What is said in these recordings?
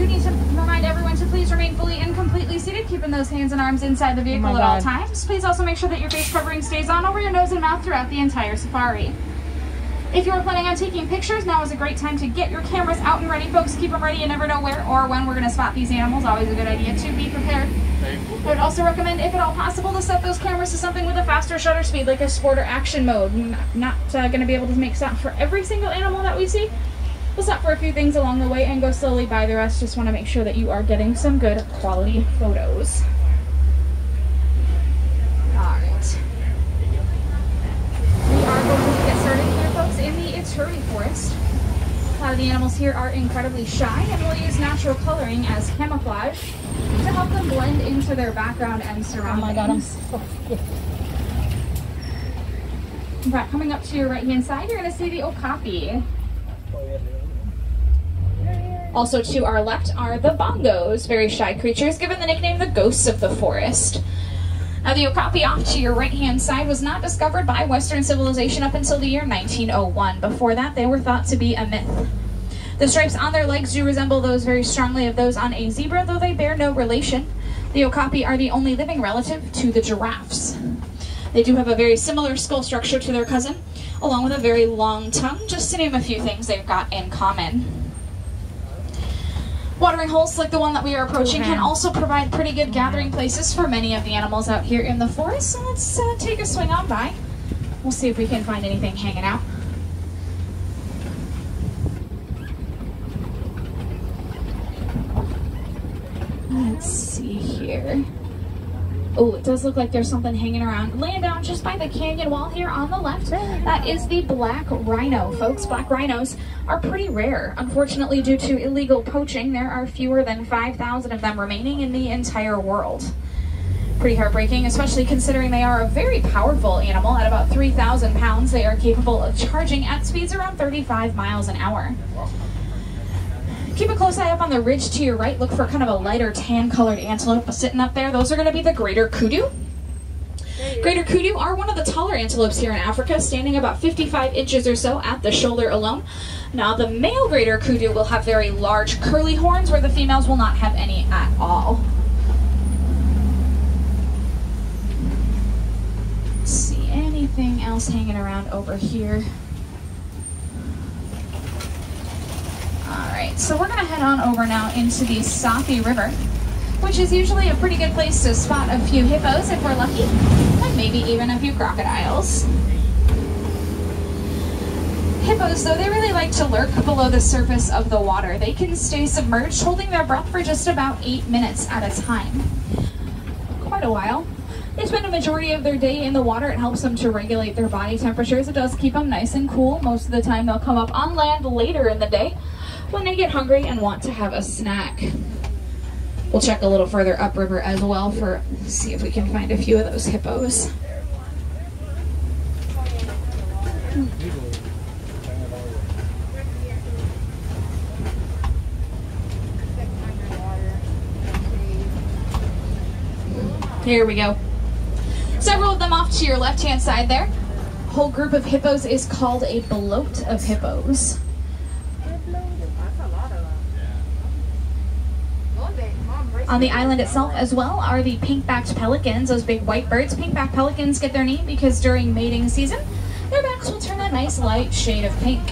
do need to remind everyone to please remain fully and completely seated, keeping those hands and arms inside the vehicle at all times. Please also make sure that your face covering stays on over your nose and mouth throughout the entire safari. If you're planning on taking pictures, now is a great time to get your cameras out and ready, folks. Keep them ready. You never know where or when we're going to spot these animals. Always a good idea to be prepared. I would also recommend, if at all possible, to set those cameras to something with a faster shutter speed, like a sport or action mode. Not going to be able to make stop for every single animal that we see. We'll stop for a few things along the way and go slowly by the rest. Just want to make sure that you are getting some good quality photos. All right. We are going to get started here, folks, in the Ituri Forest. A lot of the animals here are incredibly shy, and we'll use natural coloring as camouflage to help them blend into their background and surroundings. Oh my God, I'm so scared. Right, coming up to your right-hand side, you're going to see the Okapi. Also to our left are the bongos, very shy creatures, given the nickname the ghosts of the forest. Now, the Okapi off to your right-hand side was not discovered by Western civilization up until the year 1901. Before that, they were thought to be a myth. The stripes on their legs do resemble those very strongly of those on a zebra, though they bear no relation. The Okapi are the only living relative to the giraffes. They do have a very similar skull structure to their cousin, along with a very long tongue, just to name a few things they've got in common. Watering holes like the one that we are approaching can also provide pretty good gathering places for many of the animals out here in the forest. So let's take a swing on by. We'll see if we can find anything hanging out. Let's see here. Oh, it does look like there's something hanging around. Laying down just by the canyon wall here on the left, that is the black rhino, folks. Black rhinos are pretty rare. Unfortunately, due to illegal poaching, there are fewer than 5,000 of them remaining in the entire world. Pretty heartbreaking, especially considering they are a very powerful animal. At about 3,000 pounds, they are capable of charging at speeds around 35 miles an hour. Keep a close eye up on the ridge to your right. Look for kind of a lighter tan-colored antelope sitting up there. Those are going to be the greater kudu. Greater kudu are one of the taller antelopes here in Africa, standing about 55 inches or so at the shoulder alone. Now, the male greater kudu will have very large curly horns, where the females will not have any at all. Let's see anything else hanging around over here. Alright, so we're going to head on over now into the Safi River, which is usually a pretty good place to spot a few hippos if we're lucky, and maybe even a few crocodiles. Hippos, though, they really like to lurk below the surface of the water. They can stay submerged, holding their breath for just about 8 minutes at a time. Quite a while. They spend a majority of their day in the water. It helps them to regulate their body temperatures. It does keep them nice and cool. Most of the time they'll come up on land later in the day when they get hungry and want to have a snack. We'll check a little further upriver as well for see if we can find a few of those hippos. Here we go. Several of them off to your left-hand side there. A whole group of hippos is called a bloat of hippos. On the island itself as well are the pink-backed pelicans, those big white birds. Pink-backed pelicans get their name because during mating season, their backs will turn a nice light shade of pink.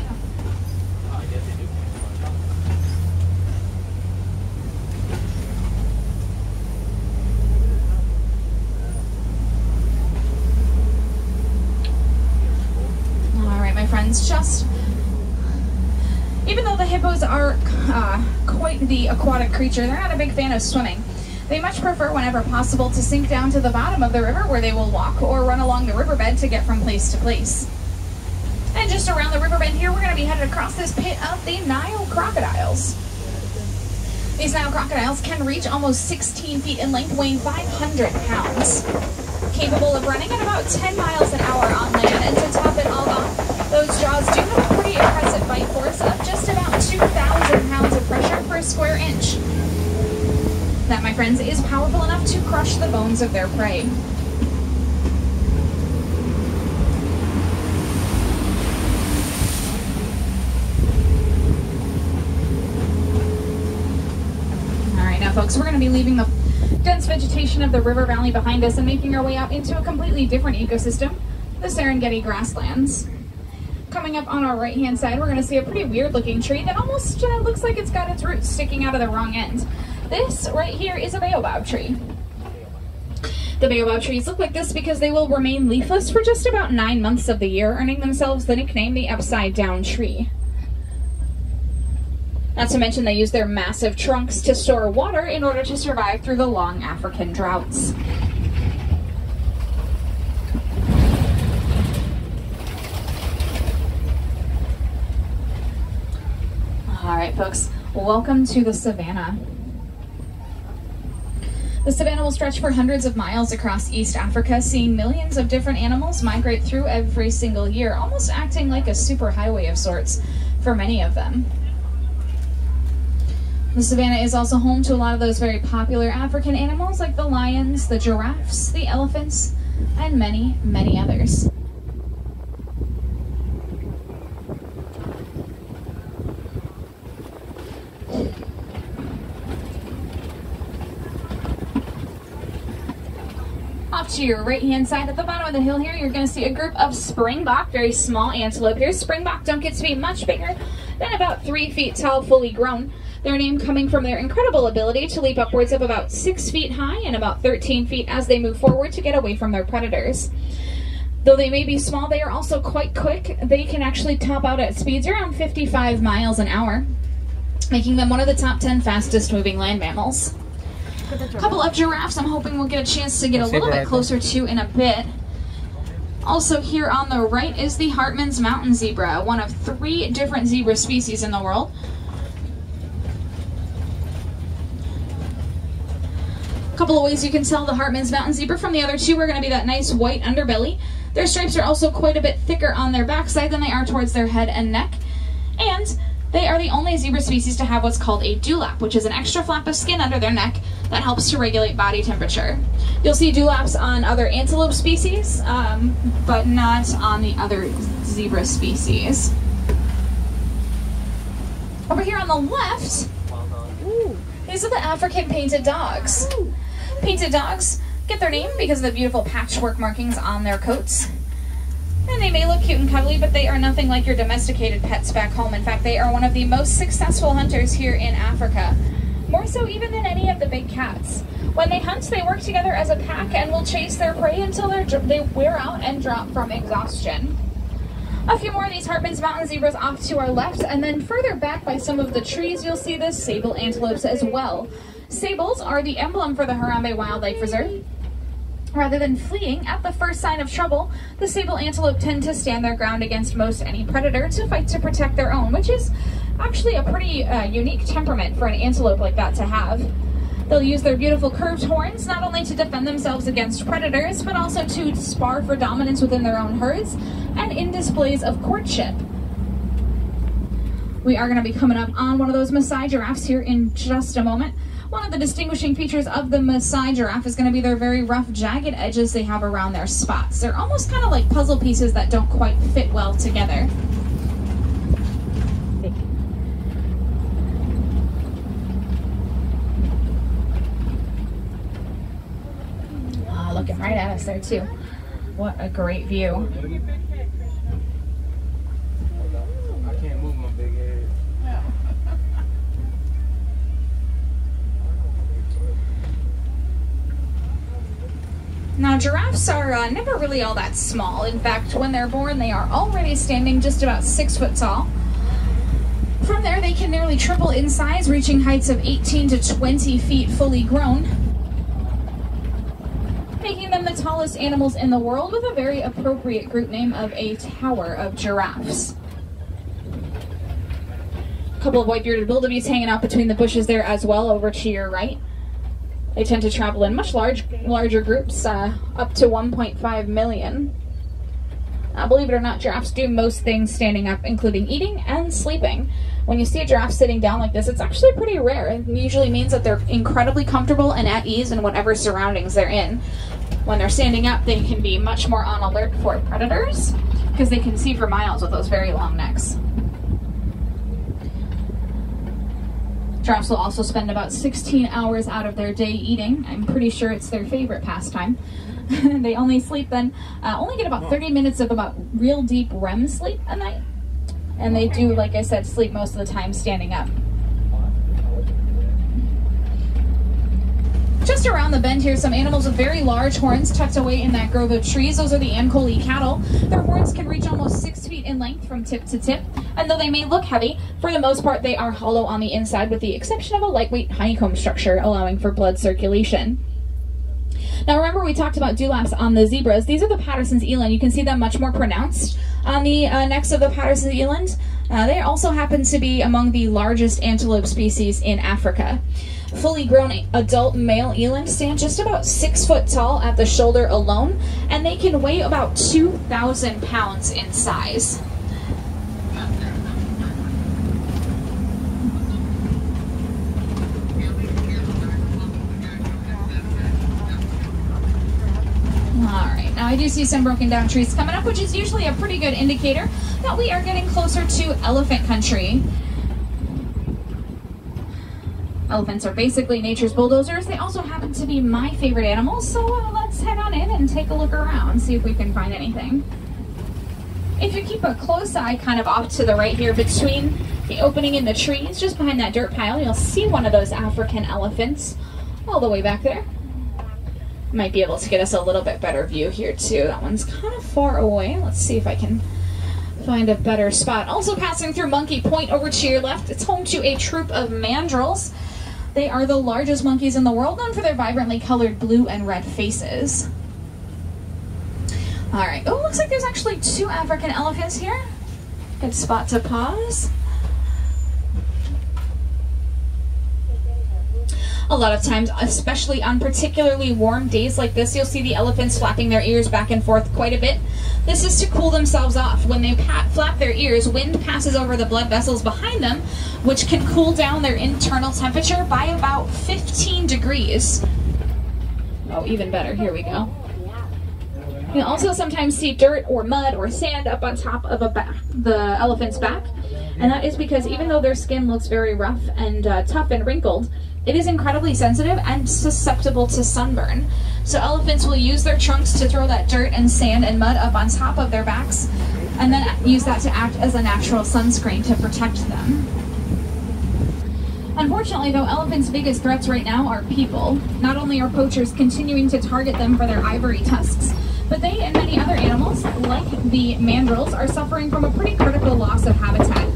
Just even though the hippos are quite the aquatic creature, they're not a big fan of swimming. They much prefer, whenever possible, to sink down to the bottom of the river, where they will walk or run along the riverbed to get from place to place. And just around the riverbed here, we're going to be headed across this pit of the Nile crocodiles. These Nile crocodiles can reach almost 16 feet in length, weighing 500 pounds. Capable of running at about 10 miles an hour on land, and to top it all off, those jaws do have a pretty impressive bite force of just about 2,000 pounds of pressure per square inch. That, my friends, is powerful enough to crush the bones of their prey. savannah, folks. We're going to be leaving the dense vegetation of the river valley behind us and making our way out into a completely different ecosystem, the Serengeti grasslands. Coming up on our right-hand side, we're going to see a pretty weird-looking tree that almost looks like it's got its roots sticking out of the wrong end. This right here is a baobab tree. The baobab trees look like this because they will remain leafless for just about 9 months of the year, earning themselves the nickname the upside-down tree. Not to mention they use their massive trunks to store water in order to survive through the long African droughts. All right, folks, welcome to the savannah. The savannah will stretch for hundreds of miles across East Africa, seeing millions of different animals migrate through every single year, almost acting like a superhighway of sorts for many of them. The savannah is also home to a lot of those very popular African animals like the lions, the giraffes, the elephants, and many, many others. Off to your right-hand side at the bottom of the hill here, you're going to see a group of springbok, very small antelope here. Springbok don't get to be much bigger than about 3 feet tall, fully grown. Their name coming from their incredible ability to leap upwards of about 6 feet high and about 13 feet as they move forward to get away from their predators. Though they may be small, they are also quite quick. They can actually top out at speeds around 55 miles an hour, making them one of the top 10 fastest moving land mammals. A couple of giraffes I'm hoping we'll get a chance to get a little bit closer to in a bit. Also here on the right is the Hartmann's mountain zebra, one of 3 different zebra species in the world. A couple of ways you can tell the Hartmann's mountain zebra from the other 2 are going to be that nice white underbelly. Their stripes are also quite a bit thicker on their backside than they are towards their head and neck. And they are the only zebra species to have what's called a dewlap, which is an extra flap of skin under their neck that helps to regulate body temperature. You'll see dewlaps on other antelope species, but not on the other zebra species. Over here on the left, these are the African painted dogs. Painted dogs get their name because of the beautiful patchwork markings on their coats. And they may look cute and cuddly, but they are nothing like your domesticated pets back home. In fact, they are one of the most successful hunters here in Africa, more so even than any of the big cats. When they hunt, they work together as a pack and will chase their prey until they wear out and drop from exhaustion. A few more of these Hartmann's mountain zebras off to our left, and then further back by some of the trees, you'll see the sable antelopes as well. Sables are the emblem for the Harambe Wildlife Reserve. Rather than fleeing at the first sign of trouble, the sable antelope tend to stand their ground against most any predator to fight to protect their own, which is actually a pretty unique temperament for an antelope like that to have. They'll use their beautiful curved horns not only to defend themselves against predators, but also to spar for dominance within their own herds and in displays of courtship. We are going to be coming up on one of those Maasai giraffes here in just a moment. One of the distinguishing features of the Maasai giraffe is going to be their very rough, jagged edges they have around their spots. They're almost kind of like puzzle pieces that don't quite fit well together. Oh, looking right at us there too. What a great view. I can't move my big head. Now, giraffes are never really all that small. In fact, when they're born, they are already standing just about 6 foot tall. From there, they can nearly triple in size, reaching heights of 18 to 20 feet fully grown, making them the tallest animals in the world with a very appropriate group name of a tower of giraffes. A couple of white-bearded wildebeests hanging out between the bushes there as well over to your right. They tend to travel in much larger groups, up to 1.5 million. Believe it or not, giraffes do most things standing up, including eating and sleeping. When you see a giraffe sitting down like this, it's actually pretty rare. It usually means that they're incredibly comfortable and at ease in whatever surroundings they're in. When they're standing up, they can be much more on alert for predators because they can see for miles with those very long necks. Giraffes will also spend about 16 hours out of their day eating. I'm pretty sure it's their favorite pastime. They only sleep then, only get about 30 minutes of about real deep REM sleep a night. And they do, like I said, sleep most of the time standing up. Just around the bend here, some animals with very large horns tucked away in that grove of trees. Those are the Ankole cattle. Their horns can reach almost 6 feet in length from tip to tip. And though they may look heavy, for the most part they are hollow on the inside with the exception of a lightweight honeycomb structure allowing for blood circulation. Now remember we talked about dewlaps on the zebras. These are the Patterson's eland. You can see them much more pronounced on the necks of the Patterson's eland. They also happen to be among the largest antelope species in Africa. Fully grown adult male eland stand just about 6 foot tall at the shoulder alone, and they can weigh about 2,000 pounds in size. Alright, now I do see some broken down trees coming up, which is usually a pretty good indicator that we are getting closer to elephant country. Elephants are basically nature's bulldozers. They also happen to be my favorite animals, so let's head on in and take a look around, see if we can find anything. If you keep a close eye kind of off to the right here between the opening in the trees, just behind that dirt pile, you'll see one of those African elephants all the way back there. Might be able to get us a little bit better view here too. That one's kind of far away. Let's see if I can find a better spot. Also passing through Monkey Point over to your left, it's home to a troop of mandrills. They are the largest monkeys in the world, known for their vibrantly colored blue and red faces. All right, oh, looks like there's actually 2 African elephants here. Good spot to pause. A lot of times, especially on particularly warm days like this, you'll see the elephants flapping their ears back and forth quite a bit. This is to cool themselves off. When they flap their ears, wind passes over the blood vessels behind them, which can cool down their internal temperature by about 15 degrees. Oh, even better. Here we go. You'll also sometimes see dirt or mud or sand up on top of the elephant's back, and that is because even though their skin looks very rough and tough and wrinkled, it is incredibly sensitive and susceptible to sunburn. So elephants will use their trunks to throw that dirt and sand and mud up on top of their backs, and then use that to act as a natural sunscreen to protect them. Unfortunately, though, elephants' biggest threats right now are people. Not only are poachers continuing to target them for their ivory tusks, but they and many other animals, like the mandrills, are suffering from a pretty critical loss of habitat.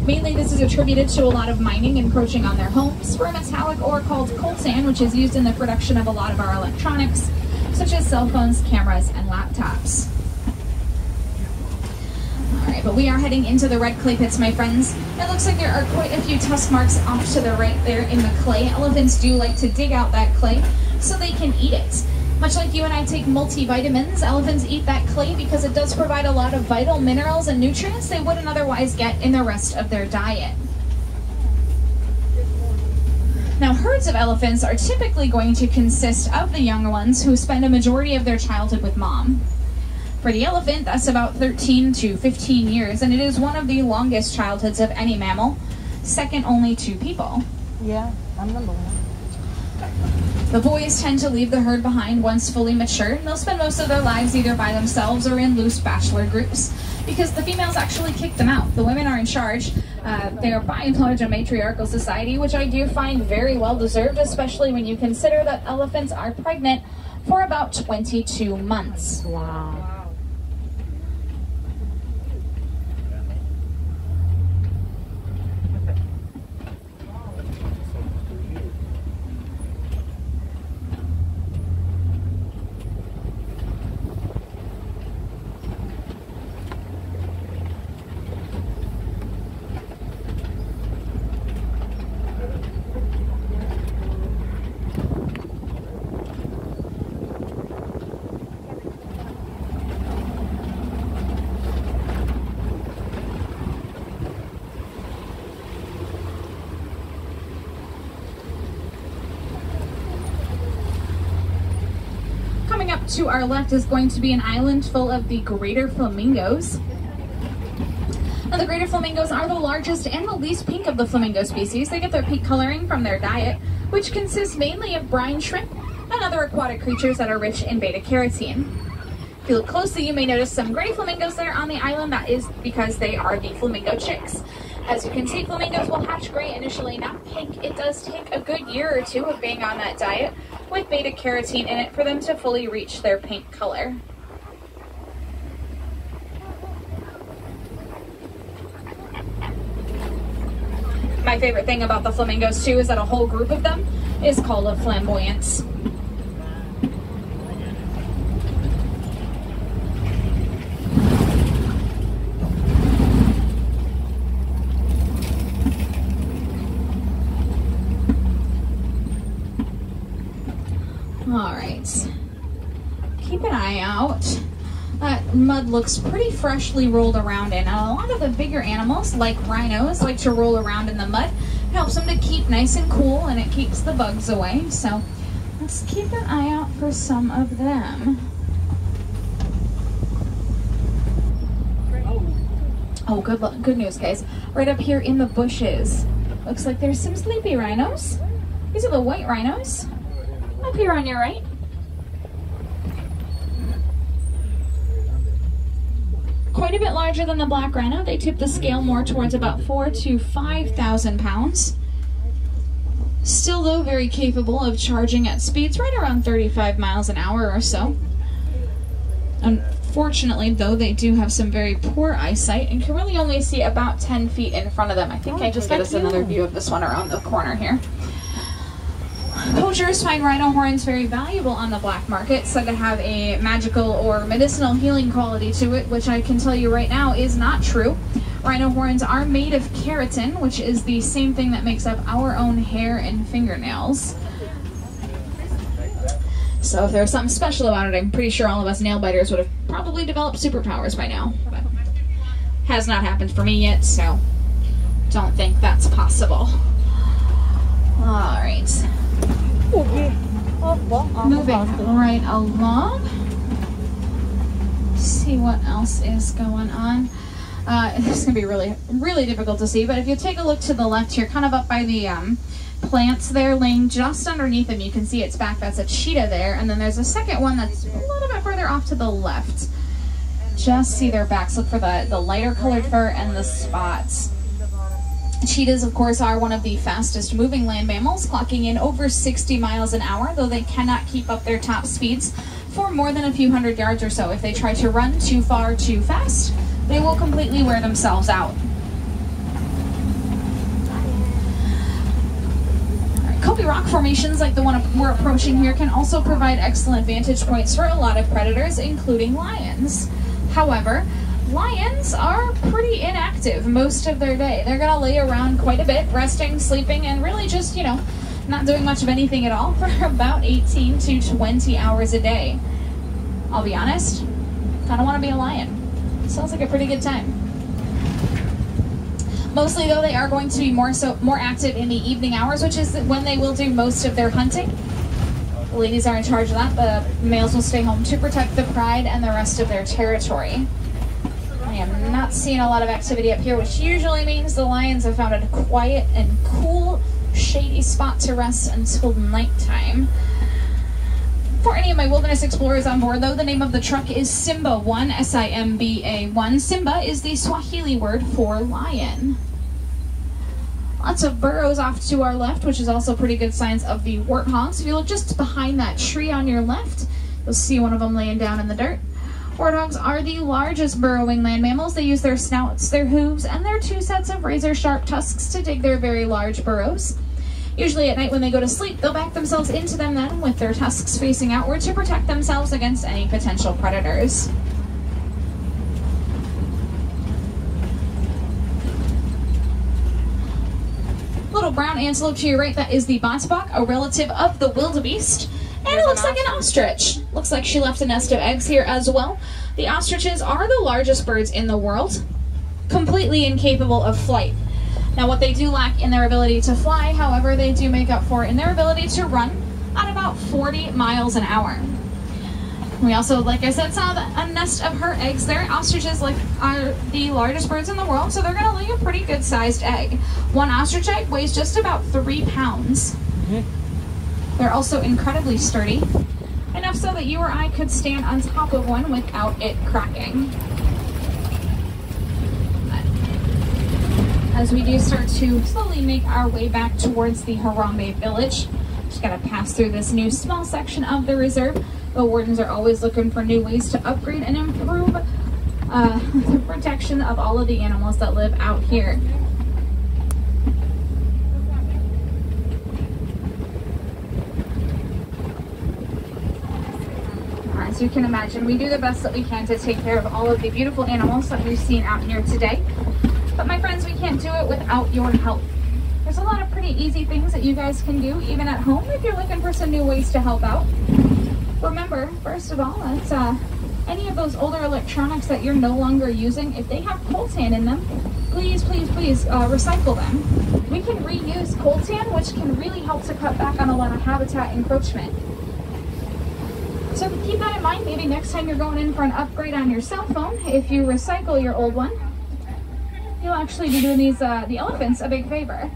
Mainly this is attributed to a lot of mining encroaching on their homes for a metallic ore called coltan, which is used in the production of a lot of our electronics, such as cell phones, cameras, and laptops. Alright, but we are heading into the red clay pits, my friends. It looks like there are quite a few tusk marks off to the right there in the clay. Elephants do like to dig out that clay so they can eat it. Much like you and I take multivitamins, elephants eat that clay because it does provide a lot of vital minerals and nutrients they wouldn't otherwise get in the rest of their diet. Now, herds of elephants are typically going to consist of the young ones who spend a majority of their childhood with mom. For the elephant, that's about 13 to 15 years, and it is one of the longest childhoods of any mammal, second only to people. Yeah, I'm number 1. The boys tend to leave the herd behind once fully mature, and they'll spend most of their lives either by themselves or in loose bachelor groups, because the females actually kick them out. The women are in charge. They are by and large a matriarchal society, which I do find very well deserved, especially when you consider that elephants are pregnant for about 22 months. Wow. Up to our left is going to be an island full of the greater flamingos. Now, the greater flamingos are the largest and the least pink of the flamingo species. They get their pink coloring from their diet, which consists mainly of brine shrimp and other aquatic creatures that are rich in beta-carotene. If you look closely, you may notice some gray flamingos there on the island. That is because they are the flamingo chicks. As you can see, flamingos will hatch gray initially, not pink. It does take a good year or two of being on that diet with beta-carotene in it for them to fully reach their pink color. My favorite thing about the flamingos too is that a whole group of them is called a flamboyance. All right, keep an eye out. That mud looks pretty freshly rolled around in. And a lot of the bigger animals, like rhinos, like to roll around in the mud. It helps them to keep nice and cool, and it keeps the bugs away. So let's keep an eye out for some of them. Oh, good news, guys. Right up here in the bushes, looks like there's some sleepy rhinos. These are the white rhinos. Up here on your right. Quite a bit larger than the black rhino. They tip the scale more towards about 4,000 to 5,000 pounds. Still, though, very capable of charging at speeds right around 35 miles an hour or so. Unfortunately, though, they do have some very poor eyesight and can really only see about 10 feet in front of them. I think I just got us another view of this one around the corner here. Poachers find rhino horns very valuable on the black market, said to have a magical or medicinal healing quality to it, which I can tell you right now is not true. Rhino horns are made of keratin, which is the same thing that makes up our own hair and fingernails. So if there was something special about it, I'm pretty sure all of us nail biters would have probably developed superpowers by now. But has not happened for me yet, so don't think that's possible. All right. Moving right along. See what else is going on. This is going to be really difficult to see, but if you take a look to the left here, kind of up by the plants there, laying just underneath them, you can see its back. That's a cheetah there, and then there's a second one that's a little bit further off to the left. Just see their backs. Look for the lighter colored fur and the spots. Cheetahs, of course, are one of the fastest moving land mammals, clocking in over 60 miles an hour, though they cannot keep up their top speeds for more than a few hundred yards or so. If they try to run too far too fast, they will completely wear themselves out. Okapi rock formations like the one we're approaching here can also provide excellent vantage points for a lot of predators, including lions. However, lions are pretty inactive most of their day. They're gonna lay around quite a bit, resting, sleeping, and really just, not doing much of anything at all for about 18 to 20 hours a day. I'll be honest, kind of want to be a lion. Sounds like a pretty good time. Mostly, though, they are going to be more active in the evening hours, which is when they will do most of their hunting. The ladies are in charge of that. The males will stay home to protect the pride and the rest of their territory. I am not seeing a lot of activity up here, which usually means the lions have found a quiet and cool, shady spot to rest until nighttime. For any of my wilderness explorers on board, though, the name of the truck is Simba 1, S-I-M-B-A 1. Simba is the Swahili word for lion. Lots of burrows off to our left, which is also pretty good signs of the warthogs. If you look just behind that tree on your left, you'll see one of them laying down in the dirt. Warthogs are the largest burrowing land mammals. They use their snouts, their hooves, and their two sets of razor-sharp tusks to dig their very large burrows. Usually at night when they go to sleep, they'll back themselves into them then with their tusks facing outward to protect themselves against any potential predators. Little brown antelope to your right, that is the bottebok, a relative of the wildebeest. And it looks like an ostrich. Looks like she left a nest of eggs here as well. The ostriches are the largest birds in the world, completely incapable of flight. Now, what they do lack in their ability to fly, however, they do make up for in their ability to run at about 40 miles an hour. We also, like I said, saw a nest of her eggs there. Ostriches are the largest birds in the world, so they're going to lay a pretty good sized egg. One ostrich egg weighs just about 3 pounds. They're also incredibly sturdy, enough so that you or I could stand on top of one without it cracking. As we do start to slowly make our way back towards the Harambe village, just gotta pass through this new small section of the reserve. The wardens are always looking for new ways to upgrade and improve the protection of all of the animals that live out here. As you can imagine, we do the best that we can to take care of all of the beautiful animals that we've seen out here today. But my friends, we can't do it without your help. There's a lot of pretty easy things that you guys can do, even at home, if you're looking for some new ways to help out. Remember, first of all, that any of those older electronics that you're no longer using, if they have coltan in them, please, please, please recycle them. We can reuse coltan, which can really help to cut back on a lot of habitat encroachment. So keep that in mind. Maybe next time you're going in for an upgrade on your cell phone, if you recycle your old one, you'll actually be doing the elephants a big favor.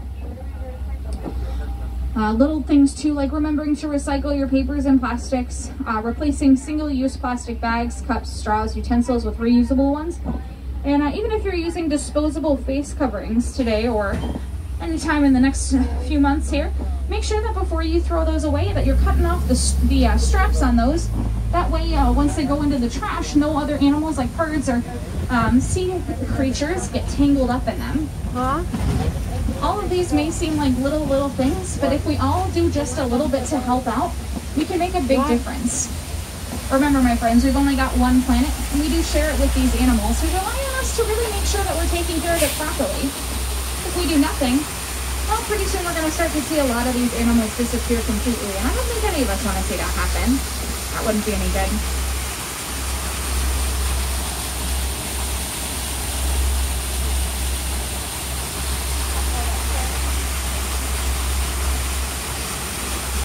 Little things too, like remembering to recycle your papers and plastics, replacing single-use plastic bags, cups, straws, utensils with reusable ones. And even if you're using disposable face coverings today or anytime in the next few months here, make sure that before you throw those away that you're cutting off the straps on those. That way, once they go into the trash, no other animals like birds or sea creatures get tangled up in them. All of these may seem like little things, but if we all do just a little bit to help out, we can make a big difference. Remember, my friends, we've only got one planet, and we do share it with these animals who rely on us to really make sure that we're taking care of it properly. If we do nothing, well, pretty soon we're going to start to see a lot of these animals disappear completely, and I don't think any of us want to see that happen. That wouldn't be any good.